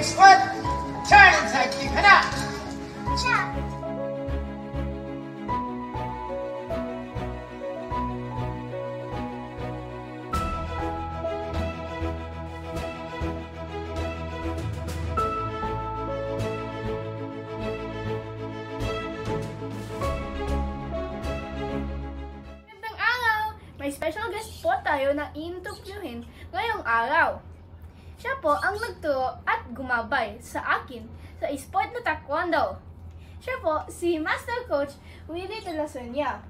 squad, challenge sidekick ka na! Siya! Magandang araw! May special guest po tayo na i-interviewin ngayong araw. Siya po ang nagturo at gumabay sa akin sa sport na taekwondo. Siya po si Master Coach Willie de la Sueña.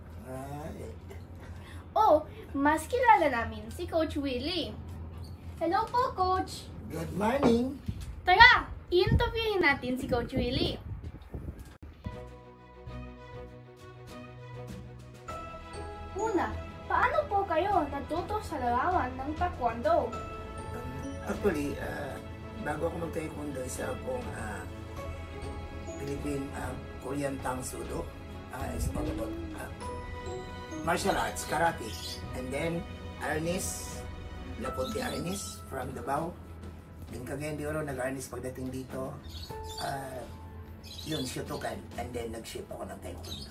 O, mas kilala namin si Coach Willie. Hello po, Coach! Good morning! Tara, i-interviewin natin si Coach Willie. Una, paano po kayo natuto sa larawan ng taekwondo? Actually, bago ako mag-taekwondo, isa akong Philippine Korean Tang Sudo. It's all about martial arts, karate. And then, Arnis, Lapunti Arnis from Davao. Then Cagayan de Oro, nag-Arnis pagdating dito. Yun, Shotokan. And then, nag-ship ako ng taekwondo.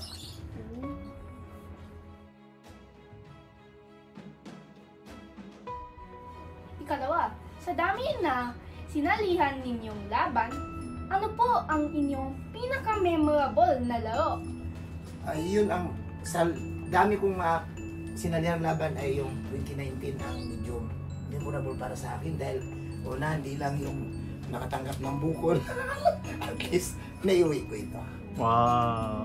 Ikalawa, sa dami na sinalihan ninyong laban, ano po ang inyong pinaka-memorable na laro? Yun ang, sa dami kong sinalihan laban ay yung 2019 ang medyo memorable para sa akin dahil una, hindi lang yung nakatanggap ng bukol. At least, naiuwi ko ito. Wow!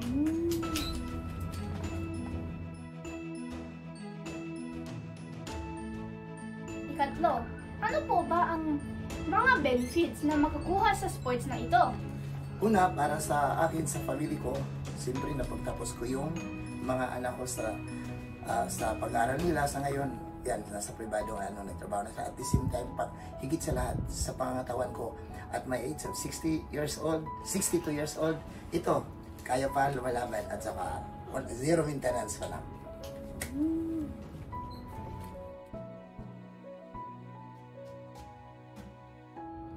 Ikatlo, ano po ba ang mga benefits na makakuha sa sports na ito? Una, para sa akin, sa family ko, siyempre napagtapos ko yung mga anak ko sa pag-aaral nila. Sa ngayon, yan, nasa pribado nagtrabaho na siya. At the same time, higit sa lahat, sa pangangatawan ko, at my age of 60 years old, 62 years old, ito, kaya pa lumalaban at saka zero maintenance pa lang.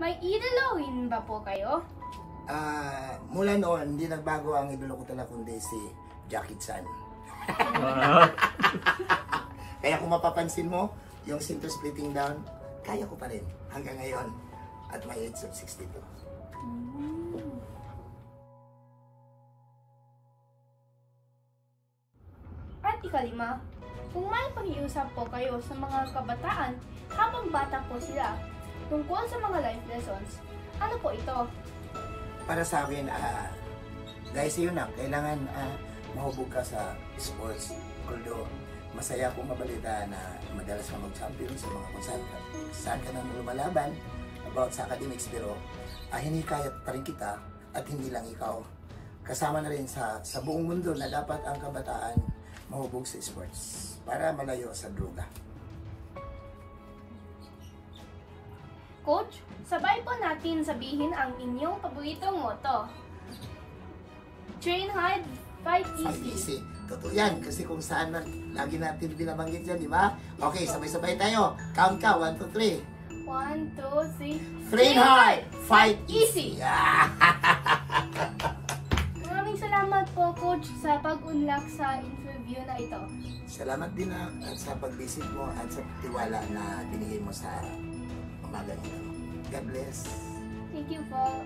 May idolawin ba po kayo? Mula noon, hindi nagbago ang idolo ko talaga kundi si Jackie Chan. Wow! Kaya kung mapapansin mo, yung center splitting down, kaya ko pa rin hanggang ngayon at my age of 62. At ikalima, kung may pakiusap po kayo sa mga kabataan habang bata po sila tungkol sa mga life lessons, ano po ito? Para sa akin, guys, yun na, kailangan mahubog ka sa sports. Although, masaya akong mabalita na madalas ka mag-champion sa mga kung saan ka nang lumalaban about sa academics, pero hinikayat pa rin kita at hindi lang ikaw. Kasama na rin sa buong mundo na dapat ang kabataan mahubog sa sports para malayo sa droga. Coach, sabay po natin sabihin ang inyong paboritong motto. Train hard, fight Fight easy. easy. Totoo yan, kasi kung saan man, lagi natin binabanggit yan, di ba? Okay, sabay-sabay tayo. Count ka, 1, 2, 3. 1, 2, 3. Train hard, fight easy. Yeah. Maraming salamat po, Coach, sa pag-unlock sa interview na ito. Salamat din at sa pag-visit mo at sa tiwala na binigay mo sa umaga nito. God bless. Thank you po.